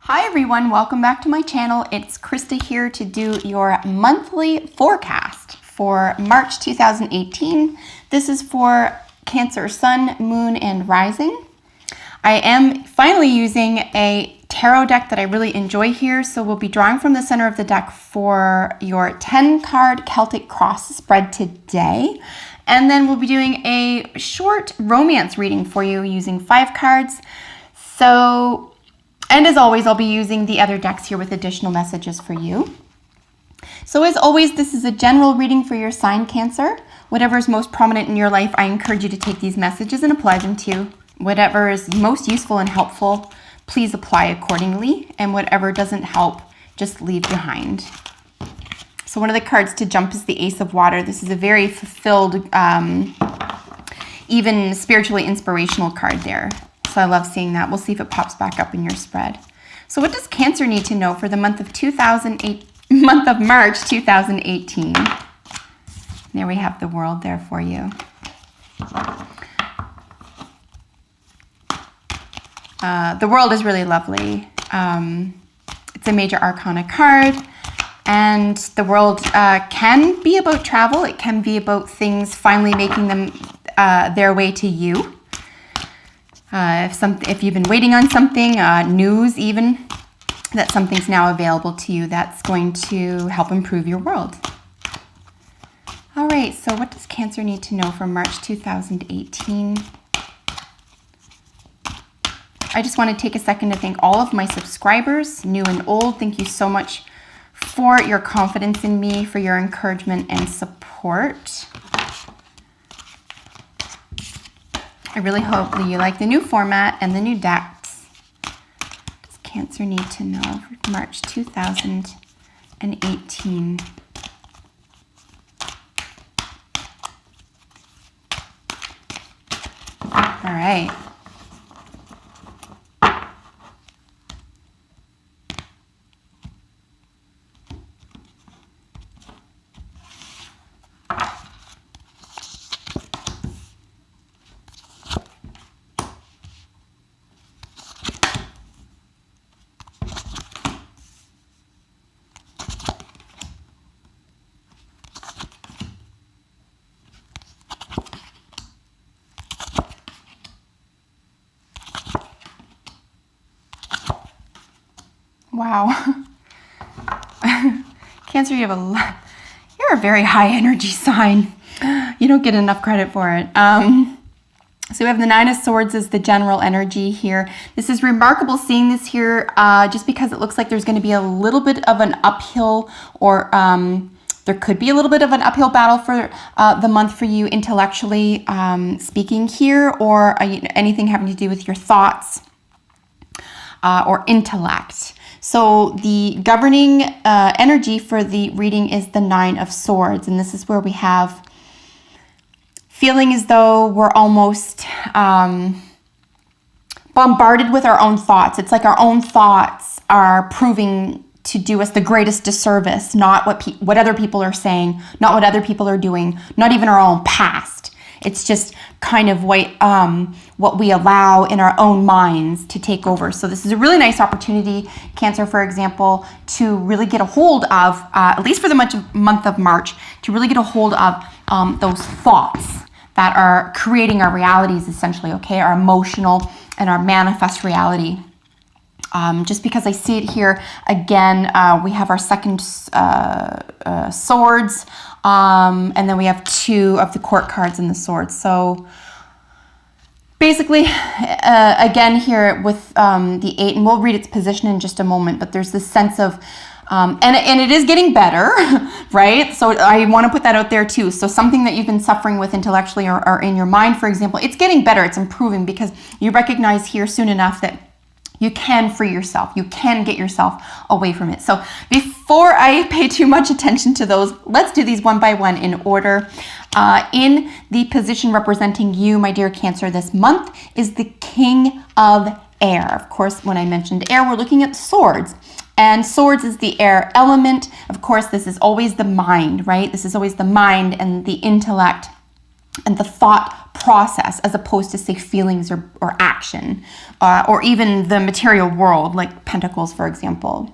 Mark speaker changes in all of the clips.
Speaker 1: Hi everyone, welcome back to my channel. It's Krista here to do your monthly forecast for March 2018. This is for Cancer Sun, Moon, and Rising. I am finally using a tarot deck that I really enjoy here, so we'll be drawing from the center of the deck for your 10-card Celtic Cross spread today. And then we'll be doing a short romance reading for you using 5 cards. And as always, I'll be using the other decks here with additional messages for you. So as always, this is a general reading for your sign, Cancer. Whatever is most prominent in your life, I encourage you to take these messages and apply them to. Whatever is most useful and helpful, please apply accordingly. And whatever doesn't help, just leave behind. So one of the cards to jump is the Ace of Water. This is a very fulfilled, even spiritually inspirational card there. So I love seeing that. We'll see if it pops back up in your spread. So what does Cancer need to know for the month of March 2018? There we have the World there for you. The World is really lovely. It's a major arcana card, and the World can be about travel. It can be about things finally making them their way to you. If you've been waiting on something, news even, that something's now available to you, that's going to help improve your world. All right, so what does Cancer need to know for March 2018? I just want to take a second to thank all of my subscribers, new and old. Thank you so much for your confidence in me, for your encouragement and support. I really hope that you like the new format and the new decks. What does Cancer need to know for March 2018? All right. Wow. Cancer, you're a very high energy sign. You don't get enough credit for it. So we have the Nine of Swords as the general energy here. This is remarkable seeing this here just because it looks like there's going to be a little bit of an uphill, or there could be a little bit of an uphill battle for the month for you intellectually speaking here, or anything having to do with your thoughts or intellect. So the governing energy for the reading is the Nine of Swords. And this is where we have feeling as though we're almost bombarded with our own thoughts. It's like our own thoughts are proving to do us the greatest disservice, not what other people are saying, not what other people are doing, not even our own past. It's just kind of what we allow in our own minds to take over. So this is a really nice opportunity, Cancer, for example, to really get a hold of, at least for the month of March, to really get a hold of those thoughts that are creating our realities, essentially, okay? Our emotional and our manifest reality. Just because I see it here, again, we have our second swords, and then we have 2 of the court cards in the swords. So basically, again here with the 8, and we'll read its position in just a moment, but there's this sense of, and it is getting better, right? So I want to put that out there too. So something that you've been suffering with intellectually or in your mind, for example, it's getting better, it's improving, because you recognize here soon enough that you can free yourself. You can get yourself away from it. So before I pay too much attention to those, let's do these one by one in order. In the position representing you, my dear Cancer, this month is the King of Air. Of course, when I mentioned air, we're looking at swords. And swords is the air element. Of course, this is always the mind, right? This is always the mind and the intellect and the thought process as opposed to, say, feelings or action, or even the material world, like Pentacles, for example.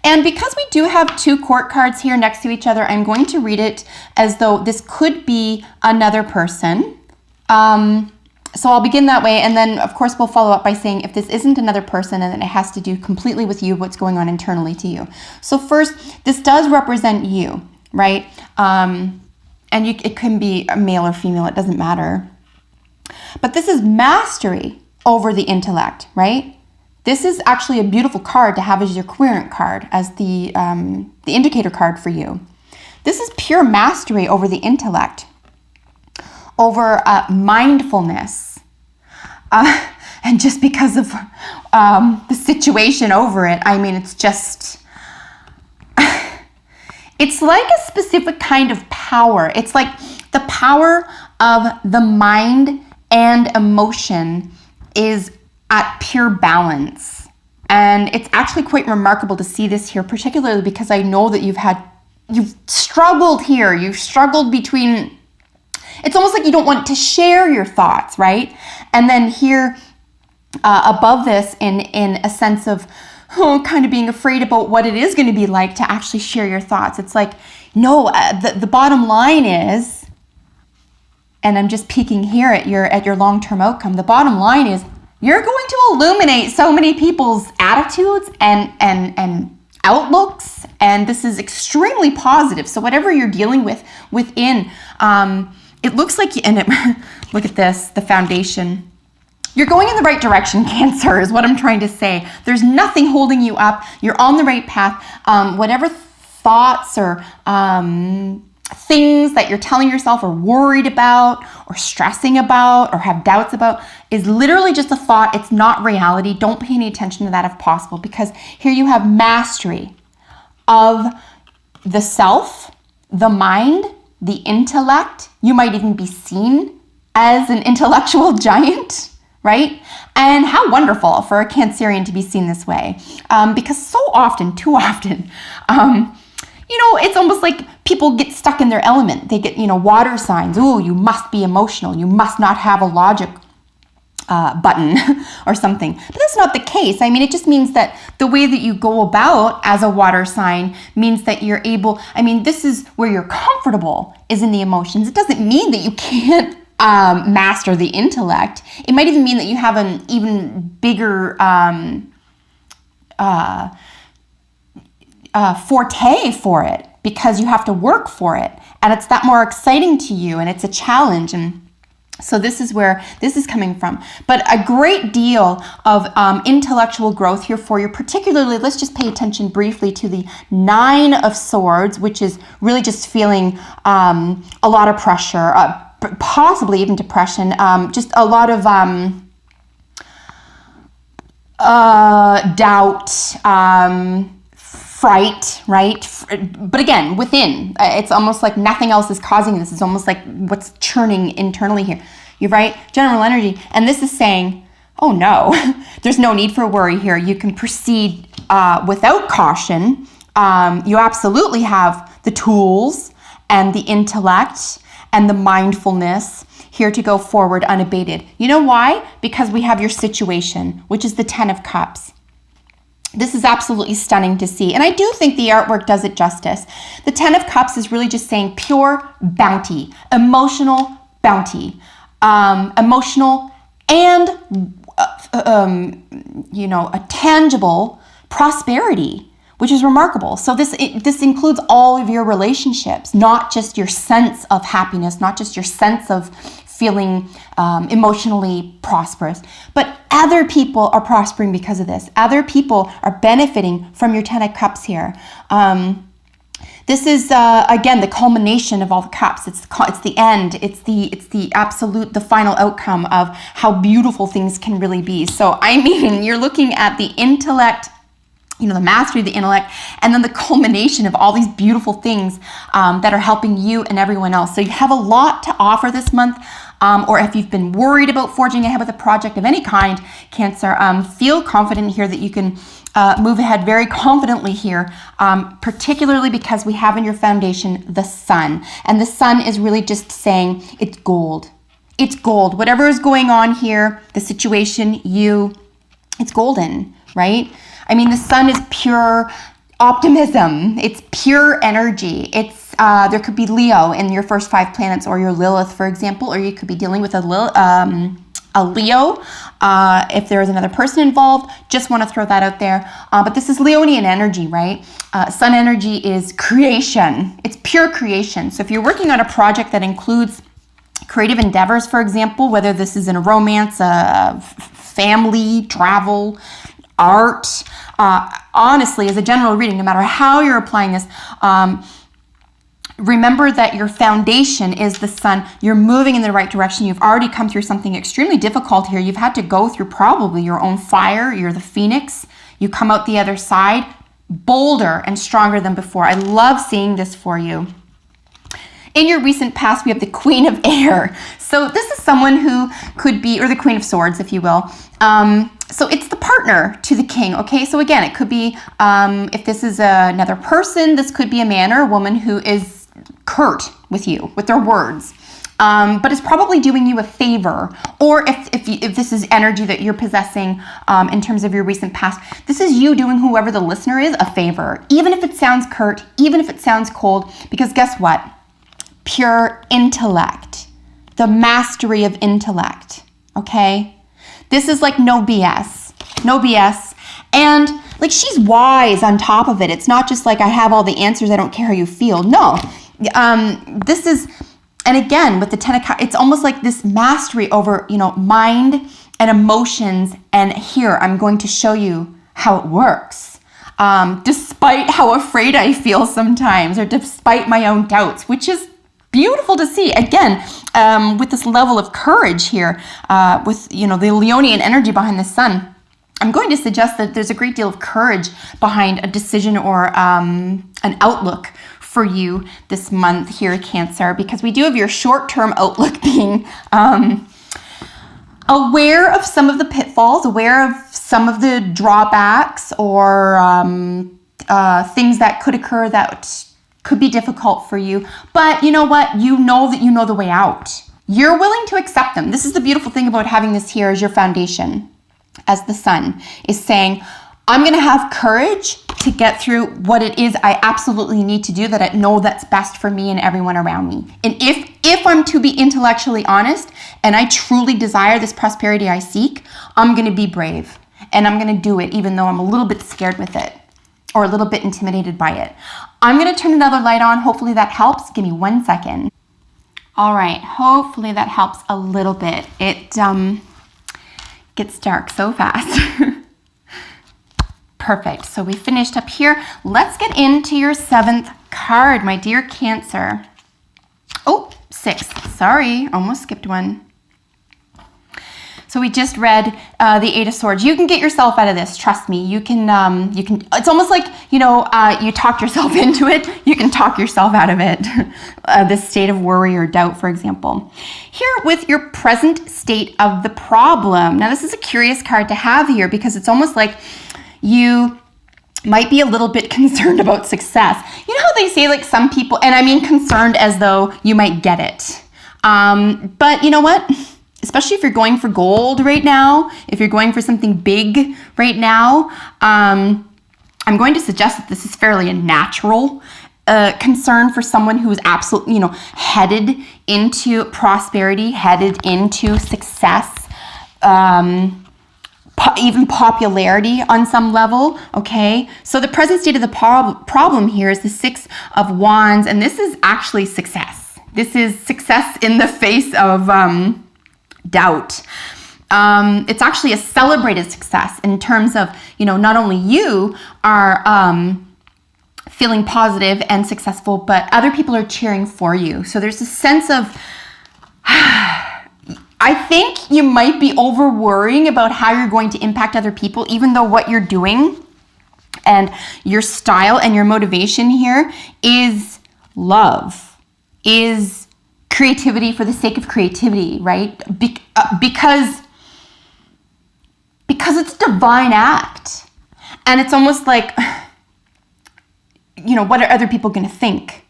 Speaker 1: And because we do have 2 court cards here next to each other, I'm going to read it as though this could be another person. So I'll begin that way, and then of course we'll follow up by saying if this isn't another person, and then it has to do completely with you, what's going on internally to you. So first, this does represent you, right? And it can be a male or female, it doesn't matter. But this is mastery over the intellect, right? This is actually a beautiful card to have as your querent card, as the indicator card for you. This is pure mastery over the intellect, over mindfulness. And just because of the situation over it, I mean, it's just, it's like a specific kind of power. It's like the power of the mind and emotion is at pure balance. And it's actually quite remarkable to see this here, particularly because I know that you've struggled here. You've struggled between, it's almost like you don't want to share your thoughts, right? And then here above this, in a sense of kind of being afraid about what it is going to be like to actually share your thoughts. It's like, no, the bottom line is, and I'm just peeking here at your long-term outcome, the bottom line is you're going to illuminate so many people's attitudes and outlooks, and this is extremely positive. So whatever you're dealing with within, it looks like, look at this, the foundation. You're going in the right direction, Cancer, is what I'm trying to say. There's nothing holding you up. You're on the right path. Whatever thoughts or things that you're telling yourself or worried about or stressing about or have doubts about is literally just a thought. It's not reality. Don't pay any attention to that if possible, because here you have mastery of the self, the mind, the intellect. You might even be seen as an intellectual giant, right? And how wonderful for a Cancerian to be seen this way. Because so often, too often, it's almost like people get stuck in their element. They get, water signs. Ooh, you must be emotional. You must not have a logic button or something. But that's not the case. I mean, it just means that the way that you go about as a water sign means that you're able, this is where you're comfortable, is in the emotions. It doesn't mean that you can't master the intellect. It might even mean that you have an even bigger forte for it, because you have to work for it, and it's that more exciting to you, and it's a challenge. And so this is where this is coming from. But a great deal of intellectual growth here for you, particularly, let's just pay attention briefly to the 9 of Swords, which is really just feeling a lot of pressure, possibly even depression, just a lot of doubt, fright, right? But again, within, it's almost like nothing else is causing this. It's almost like what's churning internally here. You're right, general energy. And this is saying, oh no, there's no need for worry here. You can proceed without caution. You absolutely have the tools and the intellect and the mindfulness here to go forward unabated. You know why? Because we have your situation, which is the 10 of Cups. This is absolutely stunning to see. And I do think the artwork does it justice. The 10 of Cups is really just saying pure bounty, emotional bounty, emotional and, a tangible prosperity, which is remarkable. So this includes all of your relationships, not just your sense of happiness, not just your sense of feeling emotionally prosperous, but other people are prospering because of this. Other people are benefiting from your 10 of Cups here. This is again the culmination of all the cups. It's the end. It's the absolute, the final outcome of how beautiful things can really be. So you're looking at the intellect, the mastery of the intellect, and then the culmination of all these beautiful things that are helping you and everyone else. So you have a lot to offer this month. Or if you've been worried about forging ahead with a project of any kind, Cancer, feel confident here that you can move ahead very confidently here, particularly because we have in your foundation the Sun. And the Sun is really just saying it's gold. it's gold. Whatever is going on here, the situation, it's golden, right? I mean, the sun is pure optimism. It's pure energy. It's there could be Leo in your first 5 planets, or your Lilith, for example, or you could be dealing with a Leo. If there is another person involved, just want to throw that out there. But this is Leonian energy, right? Sun energy is creation. It's pure creation. So if you're working on a project that includes creative endeavors, for example, whether this is in a romance, family, travel, art, honestly, as a general reading, no matter how you're applying this, remember that your foundation is the sun. You're moving in the right direction. You've already come through something extremely difficult here. You've had to go through probably your own fire. You're the phoenix. You come out the other side bolder and stronger than before. I love seeing this for you. In your recent past, we have the Queen of Air. So this is someone who could be, or the Queen of Swords, if you will. So it's the partner to the king, okay? So again, it could be, if this is another person, this could be a man or a woman who is curt with you, with their words, but is probably doing you a favor. Or if this is energy that you're possessing in terms of your recent past, this is you doing whoever the listener is a favor, even if it sounds curt, even if it sounds cold, because guess what? Pure intellect, the mastery of intellect, okay? This is like no BS, no BS. And like, she's wise on top of it. It's not just like, I have all the answers, I don't care how you feel. No, this is, and again, with the 10 of Cups, it's almost like this mastery over, mind and emotions. And here, I'm going to show you how it works. Despite how afraid I feel sometimes, or despite my own doubts, which is beautiful to see. Again, with this level of courage here, with, the Leonian energy behind the sun, I'm going to suggest that there's a great deal of courage behind a decision or an outlook for you this month here, Cancer, because we do have your short-term outlook being aware of some of the pitfalls, aware of some of the drawbacks, or things that could occur that could be difficult for you. But you know what? You know that you know the way out. You're willing to accept them. This is the beautiful thing about having this here as your foundation, as the sun, is saying, I'm going to have courage to get through what it is I absolutely need to do, that I know that's best for me and everyone around me. And if I'm to be intellectually honest, and I truly desire this prosperity I seek, I'm going to be brave. And I'm going to do it, even though I'm a little bit scared with it, or a little bit intimidated by it. I'm going to turn another light on. Hopefully that helps. Give me 1 second. All right. Hopefully that helps a little bit. It gets dark so fast. Perfect. So we finished up here. Let's get into your 7th card, my dear Cancer. Oh, 6. Sorry, almost skipped one. So we just read the 8 of Swords. You can get yourself out of this. Trust me. You can. It's almost like, you talked yourself into it. You can talk yourself out of it. This state of worry or doubt, for example. Here with your present state of the problem. Now, this is a curious card to have here, because it's almost like you might be a little bit concerned about success. You know how they say, like, some people, and I mean concerned as though you might get it. But you know what? Especially if you're going for gold right now, if you're going for something big right now, I'm going to suggest that this is fairly a natural concern for someone who is absolutely, headed into prosperity, headed into success, even popularity on some level, okay? So the present state of the problem here is the 6 of Wands, and this is actually success. This is success in the face of doubt. It's actually a celebrated success in terms of, not only you are feeling positive and successful, but other people are cheering for you. So there's a sense of, I think you might be over worrying about how you're going to impact other people, even though what you're doing and your style and your motivation here is love, is creativity for the sake of creativity, right? Because it's a divine act. And it's almost like, what are other people going to think?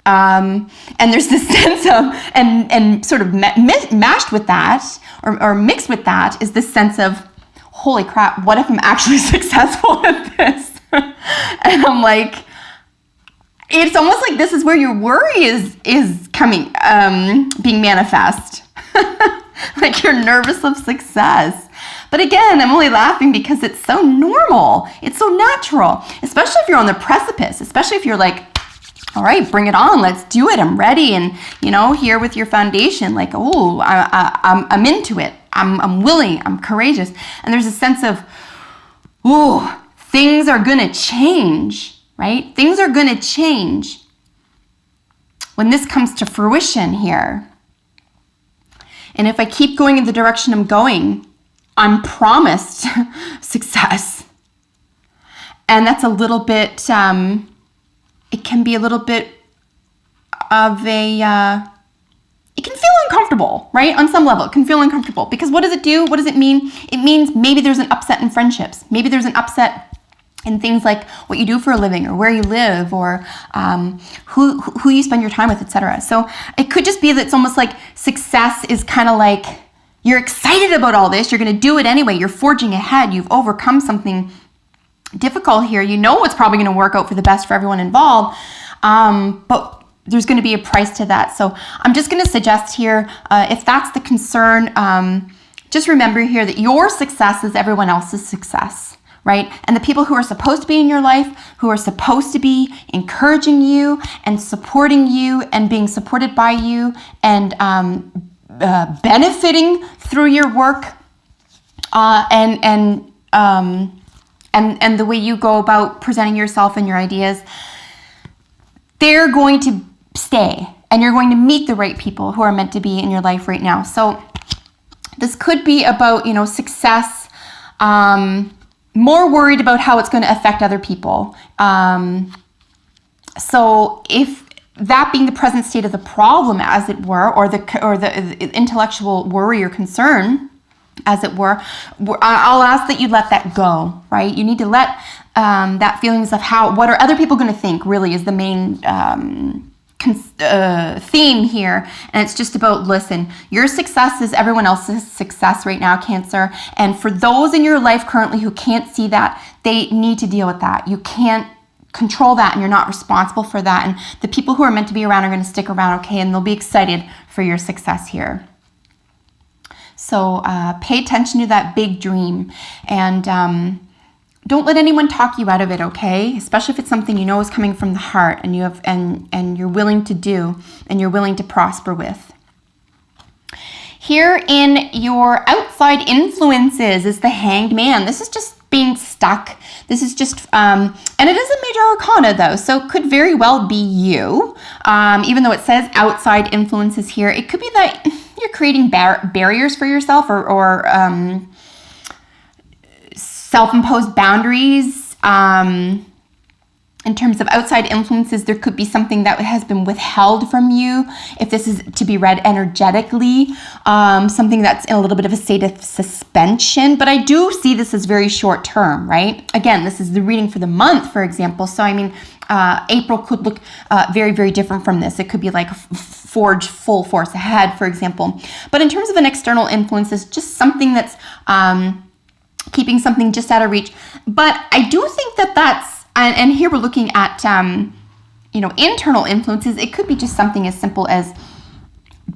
Speaker 1: And there's this sense of, and sort of mashed with that, or mixed with that, is this sense of, holy crap, what if I'm actually successful at this? And I'm like, it's almost like this is where your worry is coming, being manifest. Like you're nervous of success. But again, I'm only laughing because it's so normal. It's so natural, especially if you're on the precipice, especially if you're like, all right, bring it on. Let's do it. I'm ready. And, here with your foundation, like, oh, I'm into it. I'm willing. I'm courageous. And there's a sense of, oh, things are going to change, right? Things are going to change when this comes to fruition here. And if I keep going in the direction I'm going, I'm promised success. And that's a little bit, it can be a little bit of it can feel uncomfortable, right? On some level, it can feel uncomfortable because what does it do? What does it mean? It means maybe there's an upset in friendships. Maybe there's an upset in things like what you do for a living or where you live or who you spend your time with, etc. So it could just be that it's almost like success is kind of like you're excited about all this. You're going to do it anyway. You're forging ahead. You've overcome something difficult here. You know it's probably going to work out for the best for everyone involved, but there's going to be a price to that. So I'm just going to suggest here, if that's the concern, just remember here that your success is everyone else's success, right? And the people who are supposed to be in your life, who are supposed to be encouraging you and supporting you and being supported by you and benefiting through your work and the way you go about presenting yourself and your ideas, they're going to stay and you're going to meet the right people who are meant to be in your life right now. So this could be about, success, more worried about how it's going to affect other people. So if that being the present state of the problem, as it were, or the intellectual worry or concern, as it were, I'll ask that you let that go, right? You need to let that feelings of what are other people going to think really is the main theme here. And it's just about, listen, your success is everyone else's success right now, Cancer. And for those in your life currently who can't see that, they need to deal with that. You can't control that and you're not responsible for that. And the people who are meant to be around are going to stick around, okay? And they'll be excited for your success here. So pay attention to that big dream and don't let anyone talk you out of it, okay? Especially if it's something you know is coming from the heart and you have and you're willing to do and you're willing to prosper with. Here in your outside influences is the Hanged Man. This is just being stuck. This is just, and it is a major arcana though, so it could very well be you. Even though it says outside influences here, it could be that you're creating barriers for yourself or self-imposed boundaries. In terms of outside influences, there could be something that has been withheld from you. If this is to be read energetically, something that's in a little bit of a state of suspension. But I do see this as very short term, right? Again, this is the reading for the month, for example. So, I mean, April could look very, very different from this. It could be like forge full force ahead, for example. But in terms of an external influence, it's just something that's keeping something just out of reach. But I do think that that's, and here we're looking at, internal influences. It could be just something as simple as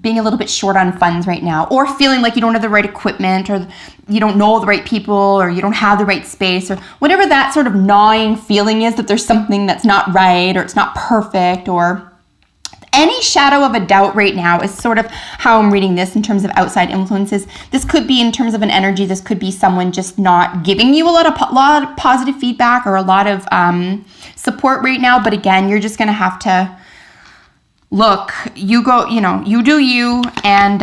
Speaker 1: being a little bit short on funds right now, or feeling like you don't have the right equipment, or you don't know the right people, or you don't have the right space, or whatever that sort of gnawing feeling is that there's something that's not right, or it's not perfect, or any shadow of a doubt right now is sort of how I'm reading this in terms of outside influences. This could be in terms of an energy. This could be someone just not giving you a lot of positive feedback or a lot of support right now. But again, you're just going to have to look, you go, you do you, and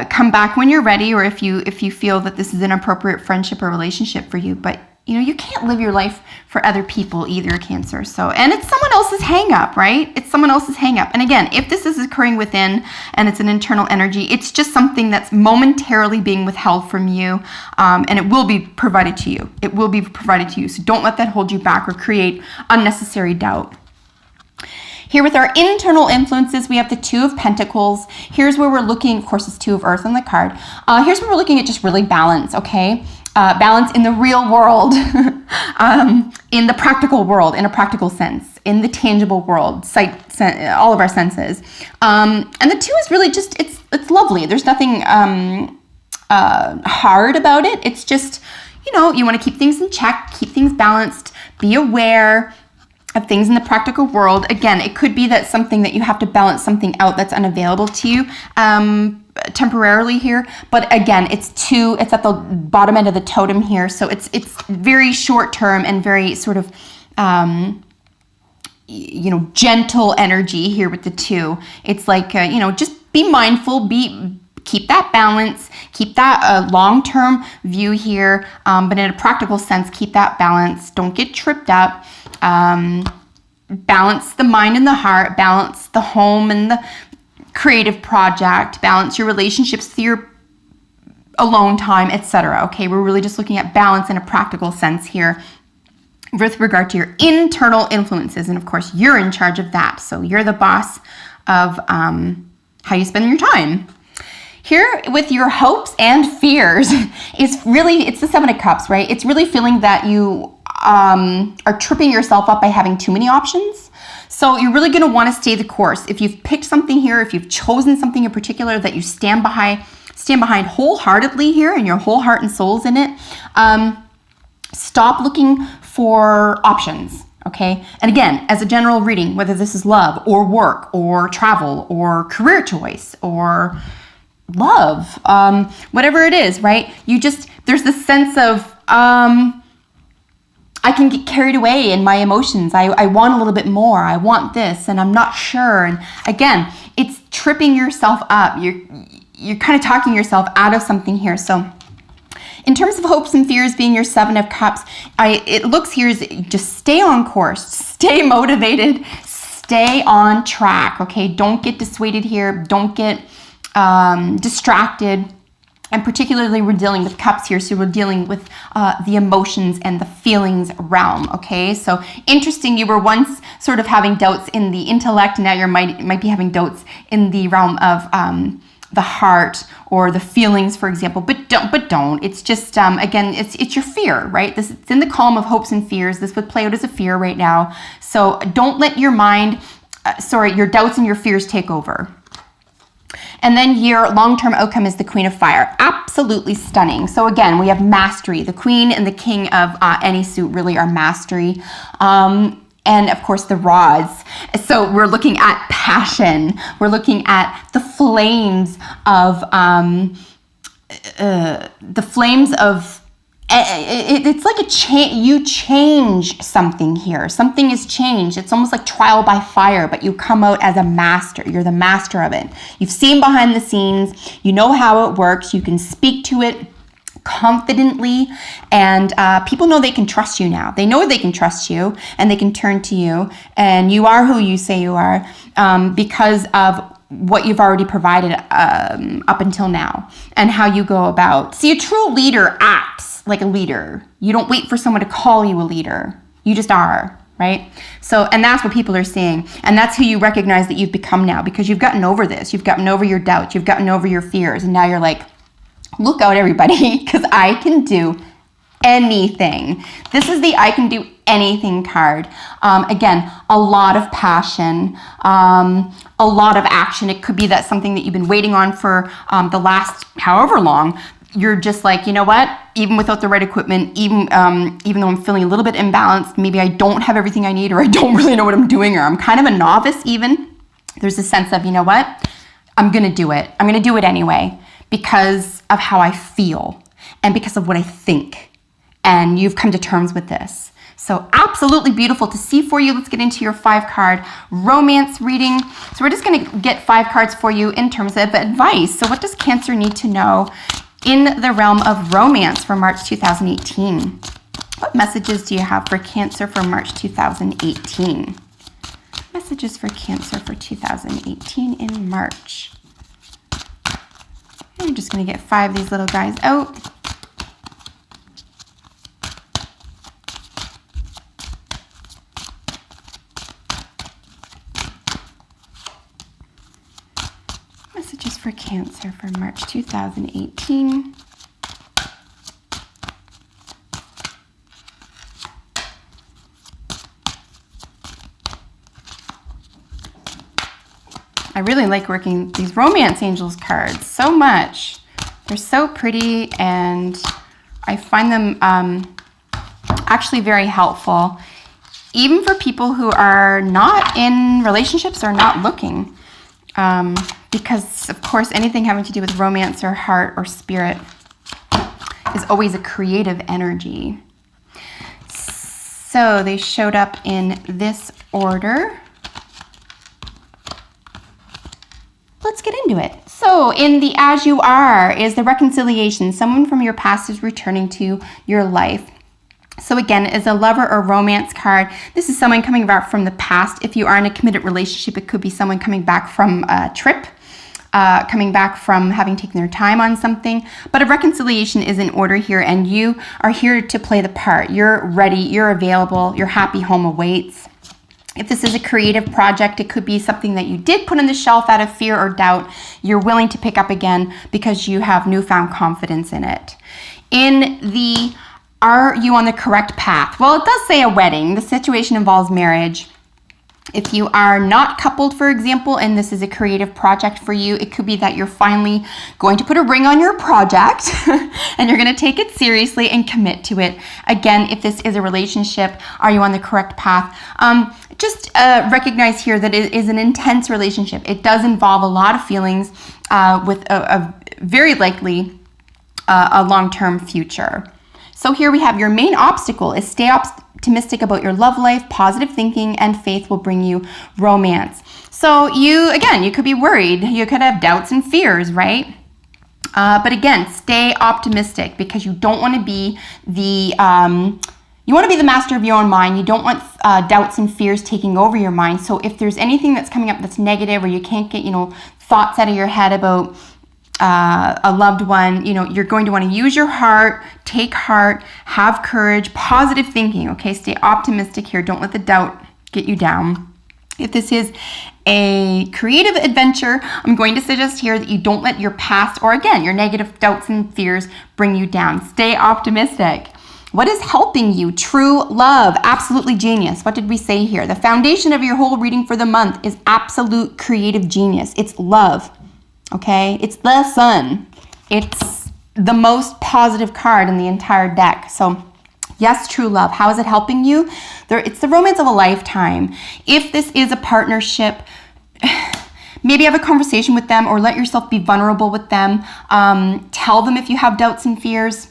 Speaker 1: come back when you're ready, or if you feel that this is an appropriate friendship or relationship for you. But you can't live your life for other people either, Cancer. So, and it's someone else's hang up, right? It's someone else's hang up. And again, if this is occurring within and it's an internal energy, it's just something that's momentarily being withheld from you, and it will be provided to you. It will be provided to you. So don't let that hold you back or create unnecessary doubt. Here with our internal influences, we have the Two of Pentacles. Here's where we're looking, of course, it's Two of Earth on the card. Here's where we're looking at just really balance, okay? Balance in the real world, in the practical world, in a practical sense, in the tangible world, all of our senses. And the Two is really just, it's lovely. There's nothing hard about it. It's just, you know, you want to keep things in check, keep things balanced, be aware of things in the practical world. Again, it could be that something that you have to balance something out that's unavailable to you temporarily here. But again, it's at the bottom end of the totem here. So it's very short term and very sort of, you know, gentle energy here with the Two. It's like, you know, just be mindful, keep that balance, keep that long-term view here, but in a practical sense, keep that balance. Don't get tripped up. Balance the mind and the heart, balance the home and the creative project, balance your relationships through your alone time, etc. Okay, we're really just looking at balance in a practical sense here with regard to your internal influences. And of course, you're in charge of that. So you're the boss of how you spend your time. Here with your hopes and fears it's the Seven of Cups, right? It's really feeling that you are tripping yourself up by having too many options. So you're really going to want to stay the course. If you've picked something here, if you've chosen something in particular that you stand behind wholeheartedly here and your whole heart and soul's in it, stop looking for options. Okay. And again, as a general reading, whether this is love or work or travel or career choice or love, whatever it is, right? There's this sense of, I can get carried away in my emotions. I want a little bit more. I want this and I'm not sure. And again, it's tripping yourself up. You're kind of talking yourself out of something here. So in terms of hopes and fears being your Seven of Cups, it looks here as just stay on course, stay motivated, stay on track, okay? Don't get dissuaded here. Don't get distracted. And particularly we're dealing with cups here, so we're dealing with the emotions and the feelings realm, okay? So interesting, you were once sort of having doubts in the intellect, and now you might be having doubts in the realm of the heart or the feelings, for example, but don't. It's just, again, it's your fear, right? It's in the column of hopes and fears. This would play out as a fear right now. So don't let your your doubts and your fears take over. And then your long-term outcome is the Queen of Fire. Absolutely stunning. So again, we have mastery. The Queen and the King of any suit really are mastery. And of course the rods. So we're looking at passion. We're looking at the flames of, it's like you change something here. Something is changed. It's almost like trial by fire, but you come out as a master. You're the master of it. You've seen behind the scenes. You know how it works. You can speak to it confidently, and people know they can trust you now. They know they can trust you, and they can turn to you, and you are who you say you are because of what you've already provided up until now and how you go about. See, a true leader acts like a leader. You don't wait for someone to call you a leader. You just are, right? So, and that's what people are seeing. And that's who you recognize that you've become now, because you've gotten over this. You've gotten over your doubts. You've gotten over your fears. And now you're like, look out, everybody, because I can do anything. This is the I can do anything card. Again, a lot of passion, a lot of action. It could be that something that you've been waiting on for the last however long. You're just like, you know what? Even without the right equipment, even though I'm feeling a little bit imbalanced, maybe I don't have everything I need, or I don't really know what I'm doing, or I'm kind of a novice even. There's a sense of, you know what? I'm going to do it. I'm going to do it anyway because of how I feel and because of what I think. And you've come to terms with this. So absolutely beautiful to see for you. Let's get into your 5-card romance reading. So we're just going to get 5 cards for you in terms of advice. So what does Cancer need to know in the realm of romance for March 2018? What messages do you have for Cancer for March 2018? Messages for Cancer for 2018 in March. I'm just going to get 5 of these little guys out. for Cancer for March 2018. I really like working these Romance Angels cards so much. They're so pretty, and I find them actually very helpful, even for people who are not in relationships or not looking. Because, of course, anything having to do with romance or heart or spirit is always a creative energy. So they showed up in this order. Let's get into it. So in the As You Are is the reconciliation. Someone from your past is returning to your life. So again, as a lover or romance card, this is someone coming back from the past. If you are in a committed relationship, it could be someone coming back from a trip, coming back from having taken their time on something. But a reconciliation is in order here, and you are here to play the part. You're ready, you're available, your happy home awaits. If this is a creative project, it could be something that you did put on the shelf out of fear or doubt. You're willing to pick up again because you have newfound confidence in it. In the Are you on the correct path? Well, it does say a wedding. The situation involves marriage. If you are not coupled, for example, and this is a creative project for you, it could be that you're finally going to put a ring on your project and you're going to take it seriously and commit to it. Again, if this is a relationship, are you on the correct path? Just recognize here that it is an intense relationship. It does involve a lot of feelings with a very likely a long-term future. So here we have your main obstacle is stay optimistic about your love life. Positive thinking and faith will bring you romance. So you could be worried. You could have doubts and fears, right? But again, stay optimistic because you don't want to be the master of your own mind. You don't want doubts and fears taking over your mind. So if there's anything that's coming up that's negative, or you can't get, thoughts out of your head about a loved one, you're going to want to use your heart, take heart, have courage, positive thinking, okay? Stay optimistic here. Don't let the doubt get you down. If this is a creative adventure, I'm going to suggest here that you don't let your past or, again, your negative doubts and fears bring you down. Stay optimistic. What is helping you? True love. Absolutely genius. What did we say here? The foundation of your whole reading for the month is absolute creative genius. It's love. Okay, it's the sun. It's the most positive card in the entire deck. So yes, true love. How is it helping you? It's the romance of a lifetime. If this is a partnership, maybe have a conversation with them or let yourself be vulnerable with them. Tell them if you have doubts and fears.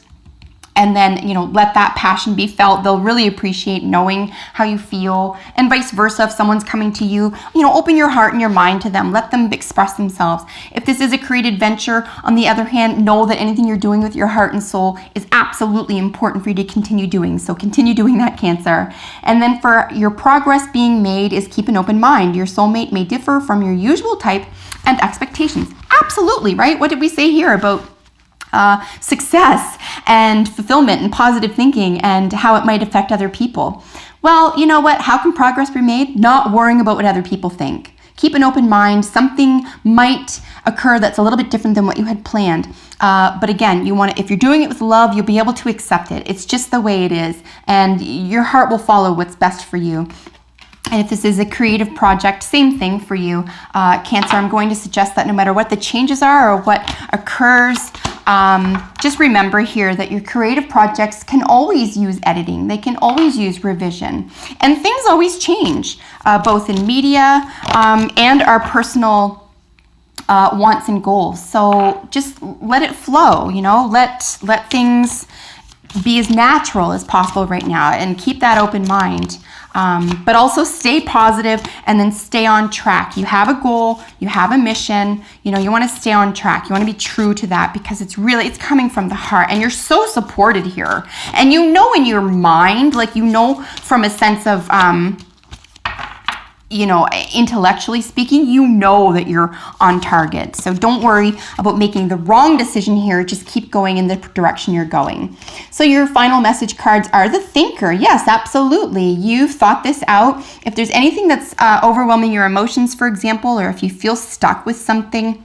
Speaker 1: And then, let that passion be felt. They'll really appreciate knowing how you feel, and vice versa. If someone's coming to you, open your heart and your mind to them. Let them express themselves. If this is a creative venture, on the other hand, know that anything you're doing with your heart and soul is absolutely important for you to continue doing. So continue doing that, Cancer. And then for your progress being made is keep an open mind. Your soulmate may differ from your usual type and expectations. Absolutely, right? What did we say here about success and fulfillment and positive thinking and how it might affect other people? Well, you know what? How can progress be made? Not worrying about what other people think. Keep an open mind. Something might occur that's a little bit different than what you had planned. But again, if you're doing it with love, you'll be able to accept it. It's just the way it is. And your heart will follow what's best for you. And if this is a creative project, same thing for you, Cancer. I'm going to suggest that no matter what the changes are or what occurs, just remember here that your creative projects can always use editing. They can always use revision. And things always change, both in media and our personal wants and goals. So just let it flow, let things be as natural as possible right now and keep that open mind. But also stay positive and then stay on track. You have a goal, you have a mission, you want to stay on track. You want to be true to that because it's coming from the heart and you're so supported here. And in your mind, from a sense of, intellectually speaking, that you're on target. So don't worry about making the wrong decision here. Just keep going in the direction you're going. So your final message cards are the thinker. Yes, absolutely. You've thought this out. If there's anything that's overwhelming your emotions, for example, or if you feel stuck with something,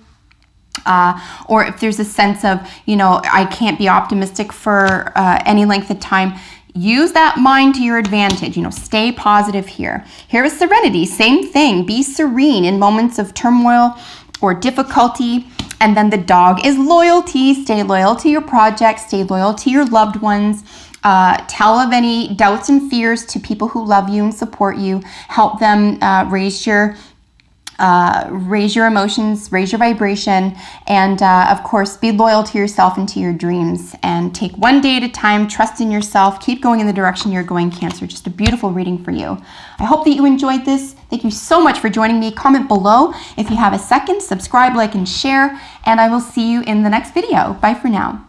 Speaker 1: or if there's a sense of, I can't be optimistic for any length of time, use that mind to your advantage. Stay positive here. Here is serenity. Same thing. Be serene in moments of turmoil or difficulty. And then the dog is loyalty. Stay loyal to your project. Stay loyal to your loved ones. Tell of any doubts and fears to people who love you and support you. Help them raise your emotions, raise your vibration, and of course, be loyal to yourself and to your dreams. And take one day at a time, trust in yourself, keep going in the direction you're going, Cancer. Just a beautiful reading for you. I hope that you enjoyed this. Thank you so much for joining me. Comment below if you have a second, subscribe, like, and share, and I will see you in the next video. Bye for now.